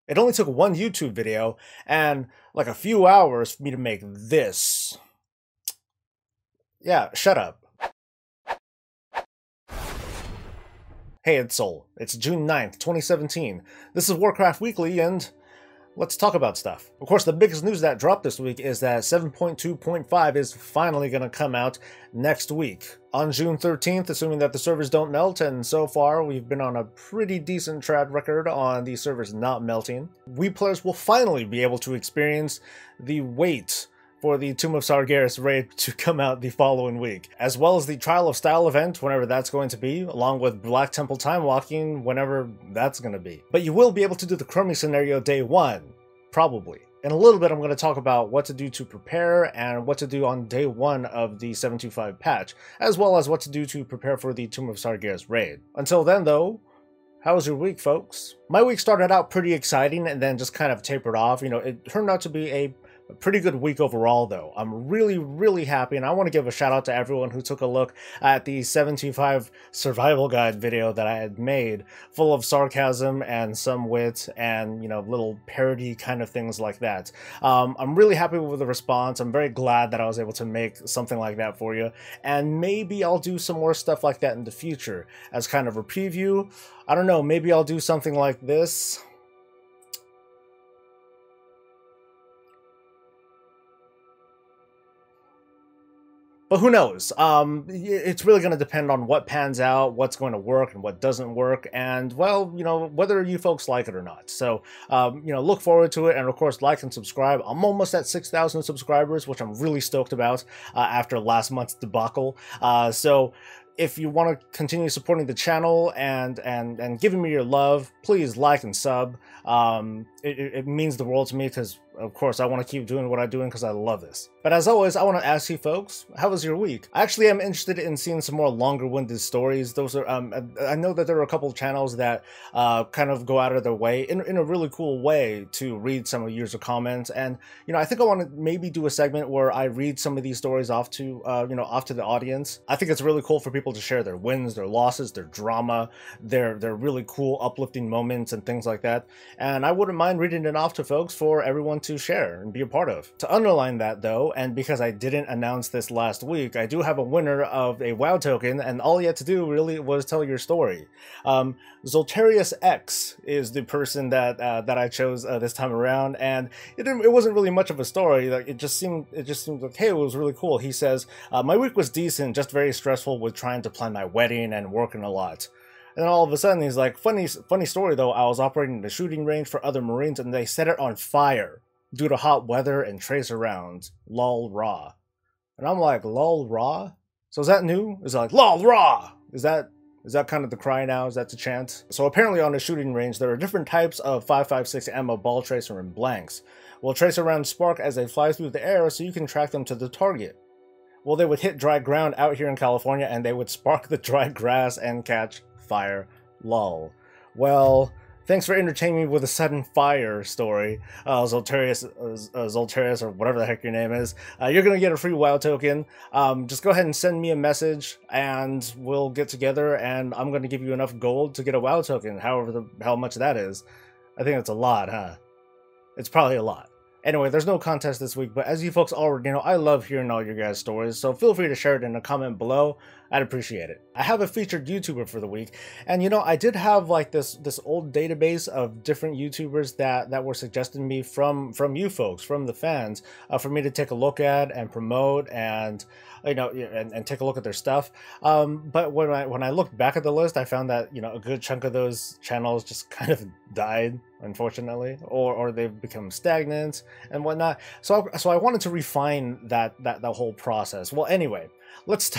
It only took one YouTube video and like a few hours for me to make this. Yeah, shut up. Hey, it's Soul. It's June 9th, 2017. This is Warcraft Weekly, and let's talk about stuff. Of course, the biggest news that dropped this week is that 7.2.5 is finally going to come out next week. On June 13th, assuming that the servers don't melt, and so far we've been on a pretty decent track record on these servers not melting, we players will finally be able to experience the wait for the Tomb of Sargeras raid to come out the following week, as well as the Trial of Style event, whenever that's going to be, along with Black Temple Time Walking, whenever that's going to be. But you will be able to do the Chromie scenario day one, probably. In a little bit, I'm going to talk about what to do to prepare and what to do on day one of the 7.2.5 patch, as well as what to do to prepare for the Tomb of Sargeras raid. Until then, though, how was your week, folks? My week started out pretty exciting and then just kind of tapered off. You know, it turned out to be a pretty good week overall, though. I'm really happy, and I want to give a shout out to everyone who took a look at the 7.2.5 survival guide video that I had made, full of sarcasm and some wit and, you know, little parody kind of things like that. I'm really happy with the response. I'm very glad that I was able to make something like that for you, and maybe I'll do some more stuff like that in the future as kind of a preview. I don't know, maybe I'll do something like this. But who knows? It's really going to depend on what pans out, what's going to work and what doesn't work, and, well, you know, whether you folks like it or not. So, you know, look forward to it, and of course, like and subscribe. I'm almost at 6,000 subscribers, which I'm really stoked about after last month's debacle. So if you want to continue supporting the channel and giving me your love, please like and sub. It means the world to me because, of course, I want to keep doing what I'm doing because I love this. But as always, I want to ask you folks, how was your week? I actually am interested in seeing some more longer-winded stories. Those are, I know that there are a couple of channels that kind of go out of their way in a really cool way to read some of your comments. And, you know, I think I want to maybe do a segment where I read some of these stories off to, you know, off to the audience. I think it's really cool for people to share their wins, their losses, their drama, their really cool uplifting moments and things like that. And I wouldn't mind reading it off to folks for everyone to share and be a part of. To underline that, though, and because I didn't announce this last week, I do have a winner of a WoW token, and all you had to do really was tell your story. XxultariusxX is the person that that I chose this time around, and it wasn't really much of a story. Like it just seemed like, hey, it was really cool. He says, my week was decent, just very stressful with trying to plan my wedding and working a lot. And then all of a sudden he's like, funny story though, I was operating the shooting range for other Marines and they set it on fire due to hot weather and tracer rounds. Lol raw. And I'm like, lol raw? So is that new? Is it like, lol raw? Is that kind of the cry now? Is that the chant? So apparently on the shooting range, there are different types of 5.56 ammo ball tracer and blanks. Well, tracer rounds spark as they fly through the air so you can track them to the target. Well, they would hit dry ground out here in California and they would spark the dry grass and catch fire. Lol. Well, thanks for entertaining me with a sudden fire story, Xxultarius, or whatever the heck your name is. You're gonna get a free WoW token. Just go ahead and send me a message, and we'll get together. And I'm gonna give you enough gold to get a WoW token, however how much that is. I think that's a lot, huh? It's probably a lot. Anyway, there's no contest this week, but as you folks already know, I love hearing all your guys' stories, so feel free to share it in a comment below. I'd appreciate it. I have a featured YouTuber for the week, and you know, I did have like this old database of different YouTubers that were suggested to me from you folks, from the fans, for me to take a look at and promote and, you know, and take a look at their stuff. But when I looked back at the list, I found that, you know, a good chunk of those channels just kind of died, unfortunately, or they've become stagnant and whatnot. So I wanted to refine that whole process. Well, anyway, let's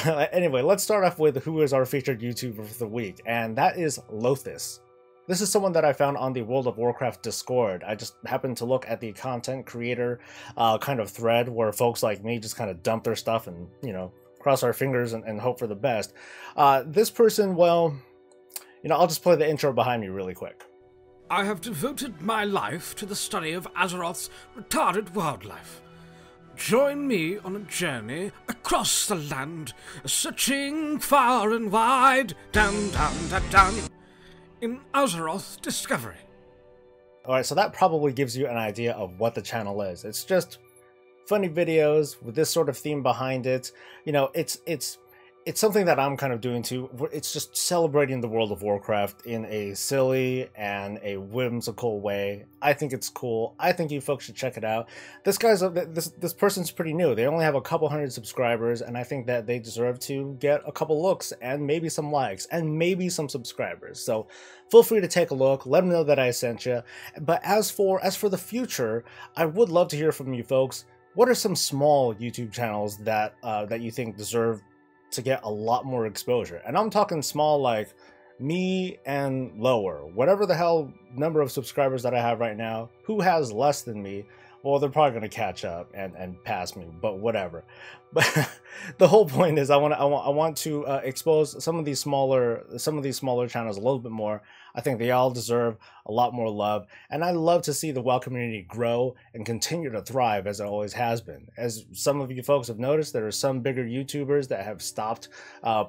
start off with who is our featured YouTuber for the week, and that is Lothis. This is someone that I found on the World of Warcraft Discord. I just happened to look at the content creator kind of thread where folks like me just kind of dump their stuff and, you know, cross our fingers and hope for the best. This person, well, you know, I'll just play the intro behind me really quick. I have devoted my life to the study of Azeroth's retarded wildlife. Join me on a journey across the land, searching far and wide, down, in Azeroth Discovery. Alright, so that probably gives you an idea of what the channel is. It's just funny videos with this sort of theme behind it. You know, it's something that I'm kind of doing too. It's just celebrating the world of Warcraft in a silly and a whimsical way. I think it's cool. I think you folks should check it out. This person's pretty new. They only have a couple hundred subscribers, and I think that they deserve to get a couple looks and maybe some likes and maybe some subscribers. So feel free to take a look. Let them know that I sent you. But as for the future, I would love to hear from you folks. What are some small YouTube channels that that you think deserve to get a lot more exposure? And I'm talking small, like me and lower. Whatever the hell number of subscribers that I have right now, who has less than me? Well, they're probably going to catch up and pass me, but whatever. But the whole point is I want to expose some of these smaller channels a little bit more. I think they all deserve a lot more love, and I love to see the WoW community grow and continue to thrive as it always has been. As some of you folks have noticed, there are some bigger YouTubers that have stopped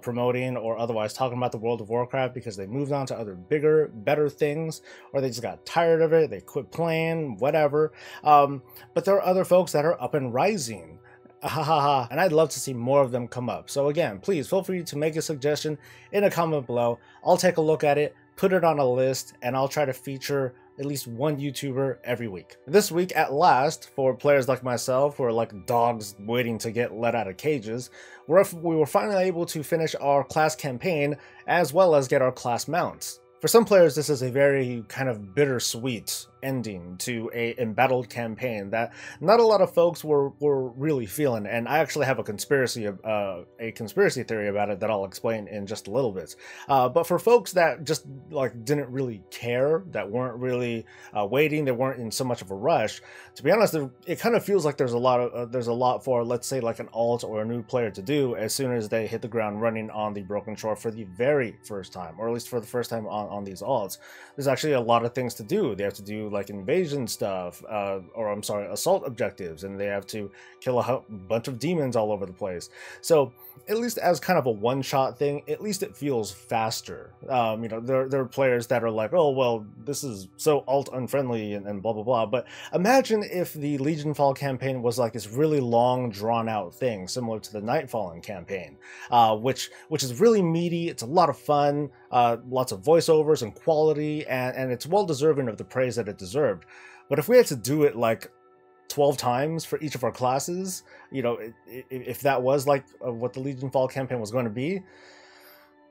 promoting or otherwise talking about the World of Warcraft because they moved on to other bigger, better things, or they just got tired of it, they quit playing, whatever. But there are other folks that are up and rising. And I'd love to see more of them come up. So again, please feel free to make a suggestion in a comment below. I'll take a look at it, put it on a list, and I'll try to feature at least one YouTuber every week. This week, at last, for players like myself who are like dogs waiting to get let out of cages, we were finally able to finish our class campaign as well as get our class mounts. For some players, this is a very kind of bittersweet ending to a embattled campaign that not a lot of folks were really feeling, and I actually have a conspiracy theory about it that I'll explain in just a little bit. But for folks that just like didn't really care, that weren't really waiting, they weren't in so much of a rush, to be honest, it kind of feels like there's a lot for, let's say, like an alt or a new player to do as soon as they hit the ground running on the Broken Shore for the very first time, or at least for the first time on these alts. There's actually a lot of things to do. They have to do like invasion stuff, or I'm sorry, assault objectives, and they have to kill a bunch of demons all over the place. So at least as kind of a one-shot thing, at least it feels faster. You know, there are players that are like, oh, well, this is so alt unfriendly and blah, blah, blah. But imagine if the Legionfall campaign was like this really long, drawn-out thing, similar to the Nightfallen campaign, which is really meaty. It's a lot of fun, lots of voiceovers and quality, and it's well-deserving of the praise that it deserved. But if we had to do it like 12 times for each of our classes, you know, if that was like what the Legionfall campaign was going to be,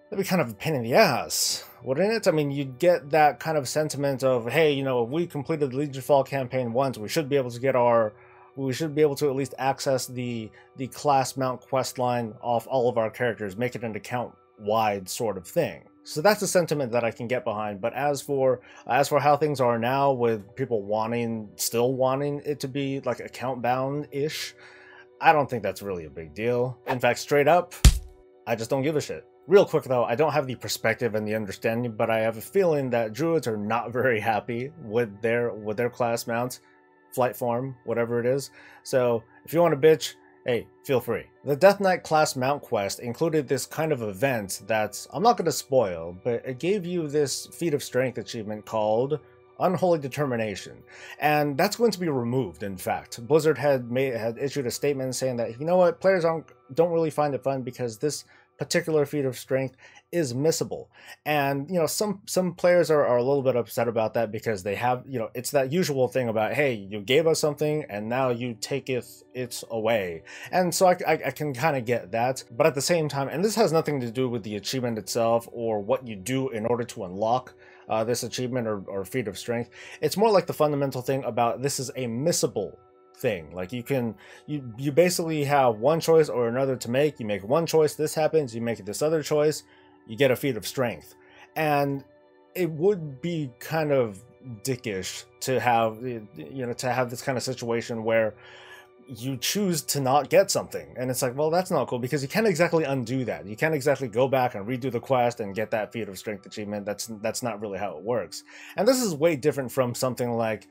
that'd be kind of a pain in the ass, wouldn't it? I mean, you'd get that kind of sentiment of, hey, you know, if we completed the Legionfall campaign once, we should be able to at least access the class mount quest line off all of our characters, make it an account wide sort of thing. So that's a sentiment that I can get behind. But as for how things are now, with people still wanting it to be like account bound-ish, I don't think that's really a big deal. In fact, straight up, I just don't give a shit. Real quick though, I don't have the perspective and the understanding, but I have a feeling that druids are not very happy with their class mounts, flight form, whatever it is. So if you want to bitch, hey, feel free. The Death Knight class mount quest included this kind of event that I'm not going to spoil, but it gave you this feat of strength achievement called Unholy Determination, and that's going to be removed. In fact, Blizzard had issued a statement saying that, you know what, players don't really find it fun because this particular feat of strength is missable. And you know, some players are a little bit upset about that because they have, you know, it's that usual thing about, hey, you gave us something and now you take it away. And so I can kind of get that, but at the same time, and this has nothing to do with the achievement itself or what you do in order to unlock this achievement or feat of strength, it's more like the fundamental thing about this is a missable thing. Like you basically have one choice or another to make. You make one choice, this happens. You make this other choice, you get a feat of strength. And it would be kind of dickish to have, you know, to have this kind of situation where you choose to not get something, and it's like, well, that's not cool, because you can't exactly undo that. You can't exactly go back and redo the quest and get that feat of strength achievement. That's not really how it works. And this is way different from something like,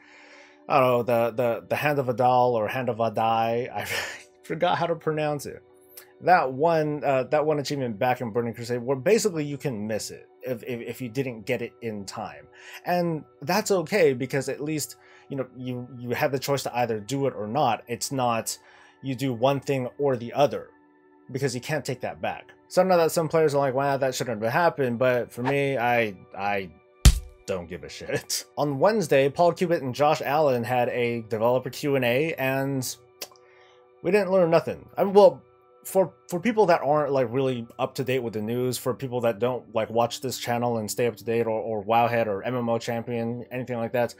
I don't know, the Hand of Adal or Hand of Adai. I forgot how to pronounce it. That one achievement back in Burning Crusade, where basically you can miss it. if you didn't get it in time. And that's okay, because at least, you know, you had the choice to either do it or not. It's not you do one thing or the other, because you can't take that back. So I know that some players are like, wow, that shouldn't have happened, but for me, I don't give a shit. On Wednesday, Paul Kubit and Josh Allen had a developer Q&A, and we didn't learn nothing. I mean, well, for people that aren't like really up to date with the news, for people that don't like watch this channel and stay up to date, or Wowhead or MMO Champion, anything like that,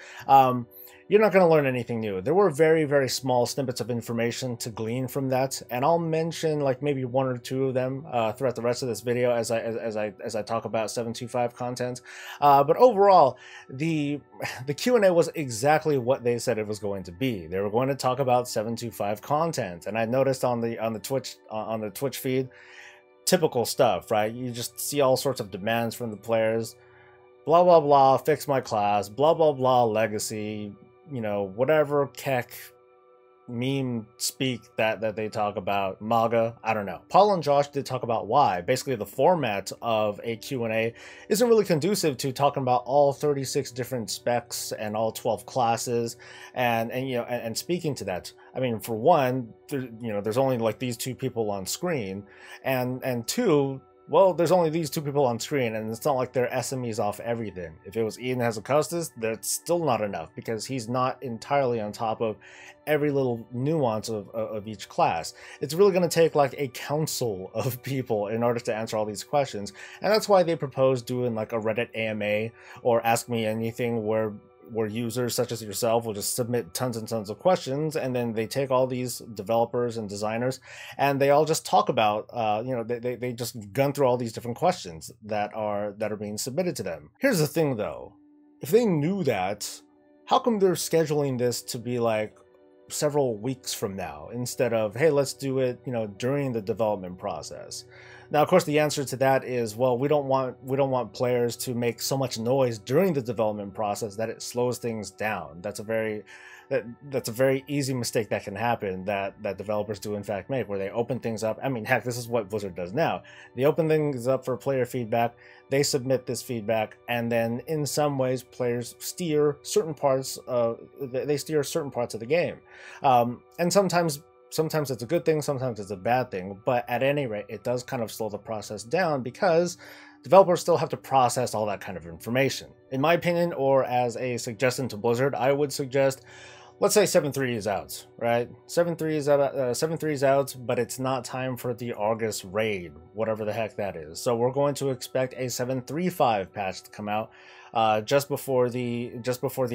you're not going to learn anything new. There were very, very small snippets of information to glean from that, and I'll mention like maybe one or two of them throughout the rest of this video as I talk about 725 content. But overall, the Q&A was exactly what they said it was going to be. They were going to talk about 725 content, and I noticed on the Twitch feed, typical stuff, right? You just see all sorts of demands from the players. Blah blah blah, fix my class, blah blah blah, legacy, you know, whatever keck meme speak that they talk about, MAGA, I don't know. Paul and Josh did talk about why. Basically, the format of a Q&A isn't really conducive to talking about all 36 different specs and all 12 classes, and you know, and speaking to that. I mean, for one, you know, there's only like these two people on screen, and two, well, there's only these two people on screen, and it's not like they're SMEs off everything. If it was Ian Hazacostas, that's still not enough, because he's not entirely on top of every little nuance of each class. It's really going to take like a council of people in order to answer all these questions, and that's why they proposed doing like a Reddit AMA or Ask Me Anything, where users such as yourself will just submit tons and tons of questions, and then they take all these developers and designers, and they all just talk about, you know, they just gun through all these different questions that are being submitted to them. Here's the thing though, if they knew that, how come they're scheduling this to be like several weeks from now instead of, hey, let's do it, you know, during the development process? Now, of course, the answer to that is, well, we don't want players to make so much noise during the development process that it slows things down. That's a very easy mistake that can happen, that developers do in fact make, where they open things up. I mean, heck, this is what Blizzard does now. They open things up for player feedback, they submit this feedback, and then in some ways players steer certain parts of the game. And sometimes it's a good thing, sometimes it's a bad thing, but at any rate, it does kind of slow the process down, because developers still have to process all that kind of information. In my opinion, or as a suggestion to Blizzard, I would suggest, let's say 7.3 is out, right? 7.3 is out, 7.3 is out, but it's not time for the August raid, whatever the heck that is. So we're going to expect a 7.3.5 patch to come out just before the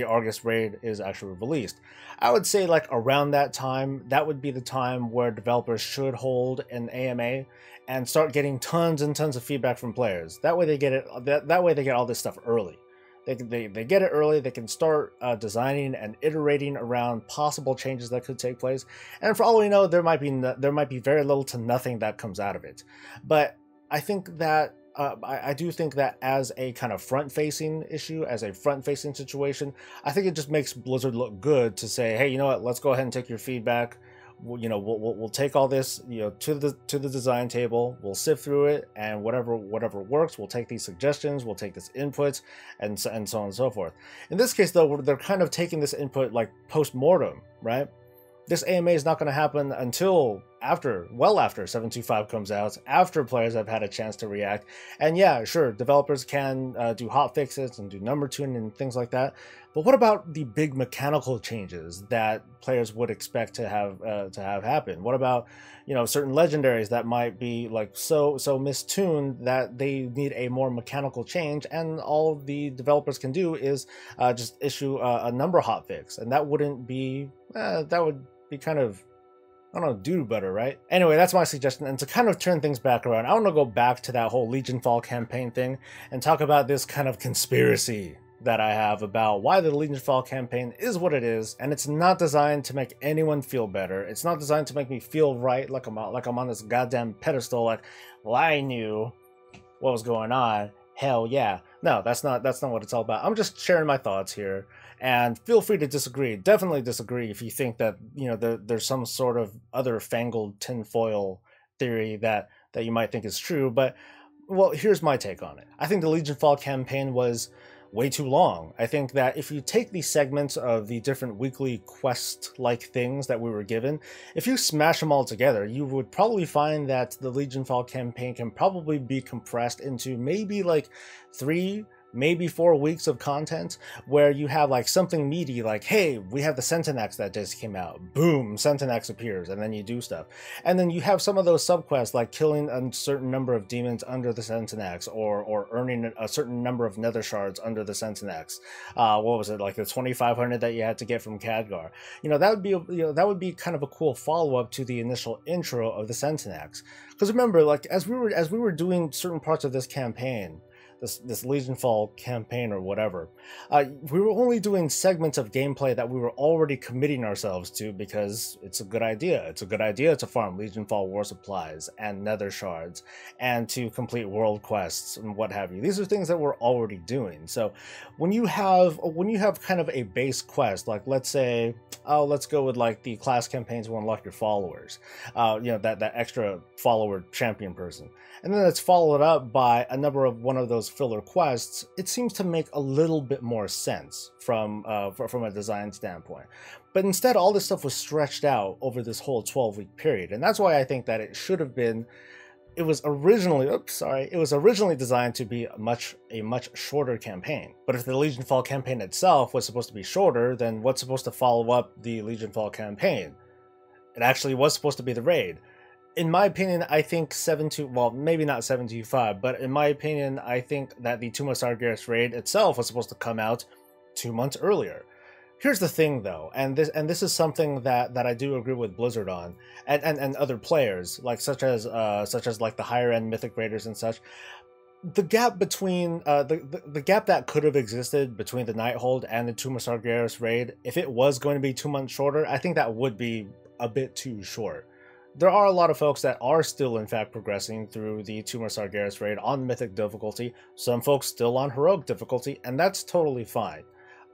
August raid is actually released. I would say like around that time, that would be the time where developers should hold an AMA and start getting tons and tons of feedback from players. That way they get it. That way they get all this stuff early. They get it early. They can start designing and iterating around possible changes that could take place. And for all we know, there might be very little to nothing that comes out of it. But I think that I do think that as a kind of front-facing issue, as a front-facing situation, I think it just makes Blizzard look good to say, hey, you know what? Let's go ahead and take your feedback. We'll take all this, you know, to the design table. We'll sift through it, and whatever works, we'll take these suggestions, we'll take this input, and so on and so forth. In this case, though, they're kind of taking this input like post-mortem, right? This AMA is not going to happen until well after 7.2.5 comes out, after players have had a chance to react. And yeah, sure, developers can do hot fixes and do number tuning and things like that. But what about the big mechanical changes that players would expect to have happen? What about, you know, certain legendaries that might be like so mistuned that they need a more mechanical change, and all the developers can do is just issue a number hotfix, and that wouldn't be that would be kind of, I don't know, do better, right? Anyway, that's my suggestion. And to kind of turn things back around, I want to go back to that whole Legionfall campaign thing and talk about this kind of conspiracy that I have about why the Legionfall campaign is what it is, and it's not designed to make anyone feel better. It's not designed to make me feel right, like I'm on this goddamn pedestal, like, well, I knew what was going on. Hell yeah. No, that's not what it's all about. I'm just sharing my thoughts here, and feel free to disagree. Definitely disagree if you think that, you know, there's some sort of other fangled tinfoil theory that you might think is true, but Well, here's my take on it. I think the Legionfall campaign was way too long. I think that if you take these segments of the different weekly quest-like things that we were given, if you smash them all together, you would probably find that the Legionfall campaign can probably be compressed into maybe like 3, maybe 4 weeks of content, where you have like something meaty like, hey, we have the Sentinex that just came out. Boom, Sentinex appears, and then you do stuff. And then you have some of those subquests like killing a certain number of demons under the Sentinex, or earning a certain number of nether shards under the Sentinex. What was it, like the 2,500 that you had to get from Khadgar? You know, that would be that would be kind of a cool follow-up to the initial intro of the Sentinex. Because remember, like as we were doing certain parts of this campaign, this Legionfall campaign or whatever, we were only doing segments of gameplay that we were already committing ourselves to because it's a good idea. It's a good idea to farm Legionfall war supplies and nether shards and to complete world quests and what have you. These are things that we're already doing. So when you have kind of a base quest, like let's say, oh, let's go with like the class campaigns to unlock your followers, you know, that extra follower champion person, and then it's followed up by a number of one of those filler quests, it seems to make a little bit more sense from a design standpoint. But instead, all this stuff was stretched out over this whole 12-week period, and that's why I think that it should have been. It was originally, it was originally designed to be a much shorter campaign. But if the Legionfall campaign itself was supposed to be shorter, then what's supposed to follow up the Legionfall campaign? It actually was supposed to be the raid. In my opinion, I think well, maybe not 725, but in my opinion, I think that the ToS raid itself was supposed to come out 2 months earlier. Here's the thing, though, and this is something that I do agree with Blizzard on, and other players, like such as like the higher end Mythic Raiders and such. The gap between the gap that could have existed between the Nighthold and the ToS raid, if it was going to be 2 months shorter, I think that would be a bit too short. There are a lot of folks that are still, in fact, progressing through the ToS raid on Mythic difficulty, some folks still on Heroic difficulty, and that's totally fine.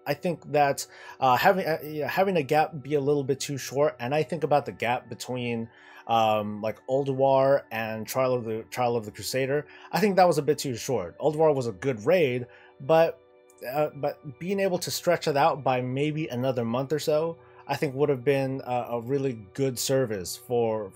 I think that having a gap be a little bit too short, and I think about the gap between like Ulduar and Trial of the Crusader, I think that was a bit too short. Ulduar was a good raid, but being able to stretch it out by maybe another month or so, I think would have been a really good service for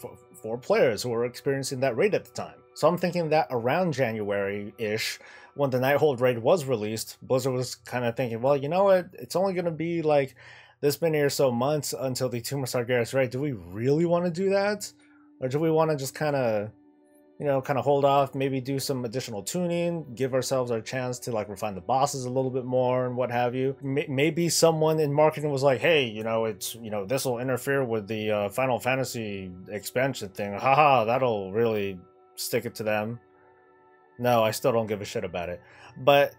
players who were experiencing that raid at the time. So I'm thinking that around January-ish, when the Nighthold raid was released, Blizzard was kind of thinking, well, you know what, it's only going to be like this many or so months until the ToS raid. Do we really want to do that? Or do we want to just kind of, you know, hold off, maybe do some additional tuning, give ourselves our chance to like refine the bosses a little bit more and what have you. Maybe someone in marketing was like, hey, you know, it's, you know, this will interfere with the Final Fantasy expansion thing. Haha, that'll really stick it to them. No, I still don't give a shit about it. But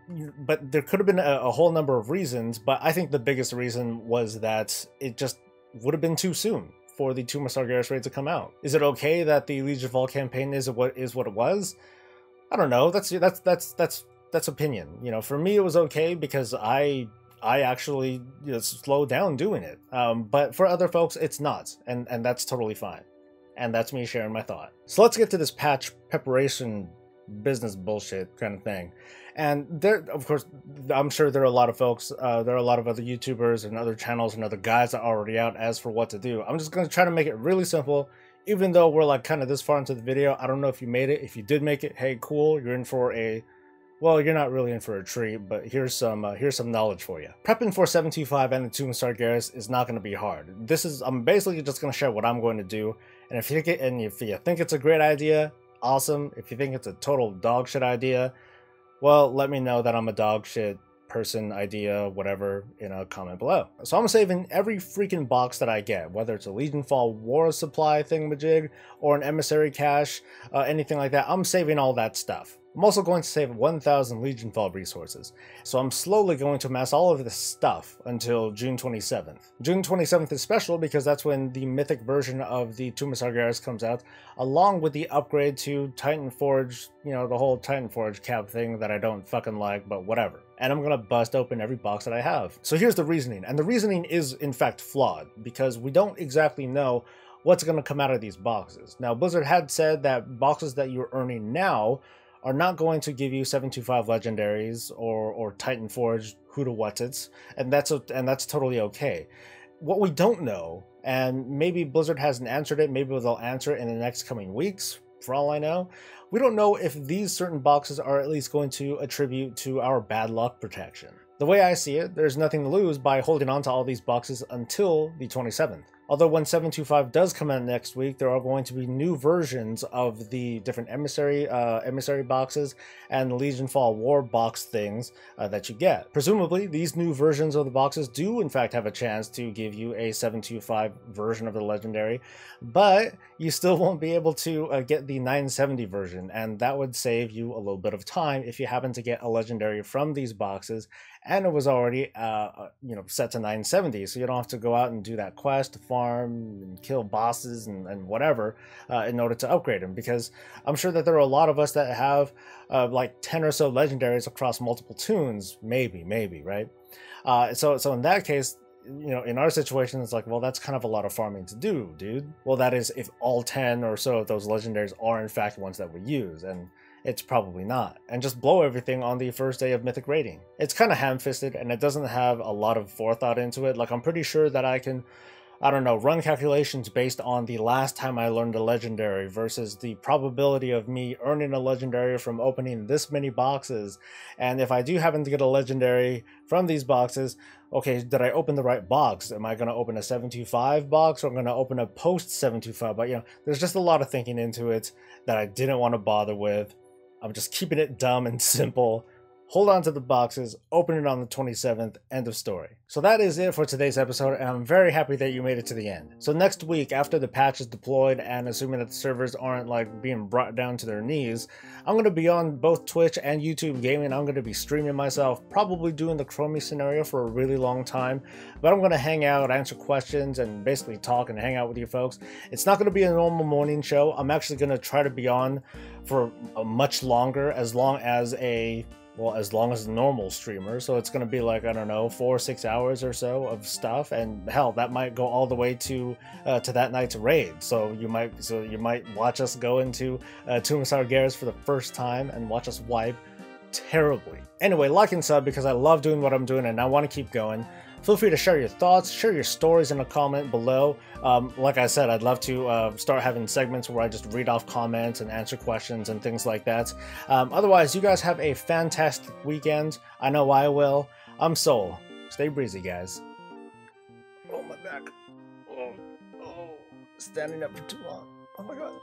there could have been a whole number of reasons, but I think the biggest reason was that it just would have been too soon for the ToS raid to come out. Is it okay that the Legionfall campaign is what it was? I don't know. That's opinion. You know, for me it was okay because I actually, you know, slowed down doing it. But for other folks it's not, and that's totally fine. And that's me sharing my thought. So let's get to this patch preparation business bullshit kind of thing. And there, of course, I'm sure there are a lot of folks, there are a lot of other YouTubers and other channels and other guys that are already out as for what to do. I'm just going to try to make it really simple, even though we're like kind of this far into the video. I don't know if you made it. If you did make it, hey, cool, you're in for a, well, you're not really in for a treat, but here's some knowledge for you. Prepping for 725 and the Tomb Sargeras is not going to be hard. I'm basically just going to share what I'm going to do, and if you think it's a great idea, awesome. If you think it's a total dog shit idea, well, let me know that I'm a dog shit person, idea, whatever, in a comment below. So I'm saving every freaking box that I get, whether it's a Legionfall war supply thingamajig or an emissary cache, anything like that. I'm saving all that stuff. I'm also going to save 1,000 Legionfall resources, so I'm slowly going to amass all of this stuff until June 27th. June 27th is special because that's when the mythic version of the Tomb of Sargeras comes out, along with the upgrade to Titan Forge, you know, the whole Titan Forge cap thing that I don't fucking like, but whatever. And I'm gonna bust open every box that I have. So here's the reasoning, and the reasoning is in fact flawed, because we don't exactly know what's gonna come out of these boxes. Now, Blizzard had said that boxes that you're earning now are not going to give you 725 legendaries or Titan Forge who to what's it's, and that's totally okay. What we don't know, and maybe Blizzard hasn't answered it, maybe they'll answer it in the next coming weeks, for all I know, we don't know if these certain boxes are at least going to attribute to our bad luck protection. The way I see it, there's nothing to lose by holding on to all these boxes until the 27th. Although when 725 does come out next week, there are going to be new versions of the different emissary boxes and Legionfall War box things that you get. Presumably, these new versions of the boxes do in fact have a chance to give you a 725 version of the legendary, but you still won't be able to get the 970 version, and that would save you a little bit of time if you happen to get a legendary from these boxes and it was already set to 970, so you don't have to go out and do that quest to farm and kill bosses and whatever in order to upgrade them, because I'm sure that there are a lot of us that have like 10 or so legendaries across multiple tunes, maybe, right? So in that case, in our situation, it's like, well, that's kind of a lot of farming to do, dude. Well, that is if all 10 or so of those legendaries are in fact ones that we use, and it's probably not. And just blow everything on the first day of Mythic raiding. It's kind of ham-fisted, and it doesn't have a lot of forethought into it. Like, I'm pretty sure that I can, I don't know, run calculations based on the last time I learned a legendary versus the probability of me earning a legendary from opening this many boxes. And if I do happen to get a legendary from these boxes, okay, did I open the right box? Am I going to open a 725 box, or I'm going to open a post 725? But there's just a lot of thinking into it that I didn't want to bother with. I'm just keeping it dumb and simple. Hold on to the boxes, open it on the 27th, end of story. So that is it for today's episode, and I'm very happy that you made it to the end. So next week, after the patch is deployed, and assuming that the servers aren't like being brought down to their knees, I'm going to be on both Twitch and YouTube gaming. I'm going to be streaming myself, probably doing the Chromie scenario for a really long time, but I'm going to hang out, answer questions, and basically talk and hang out with you folks. It's not going to be a normal morning show. I'm actually going to try to be on for much longer, as long as a normal streamer, so it's going to be like, I don't know, 4 or 6 hours or so of stuff, and hell, that might go all the way to that night's raid. So you might watch us go into Tomb of Sargeras for the first time and watch us wipe terribly. Anyway, like and sub, because I love doing what I'm doing and I want to keep going. Feel free to share your thoughts, share your stories in a comment below. Like I said, I'd love to start having segments where I just read off comments and answer questions and things like that. Otherwise, you guys have a fantastic weekend. I know I will. I'm Soul. Stay breezy, guys. Oh, my back. Oh, standing up for too long. Oh my god.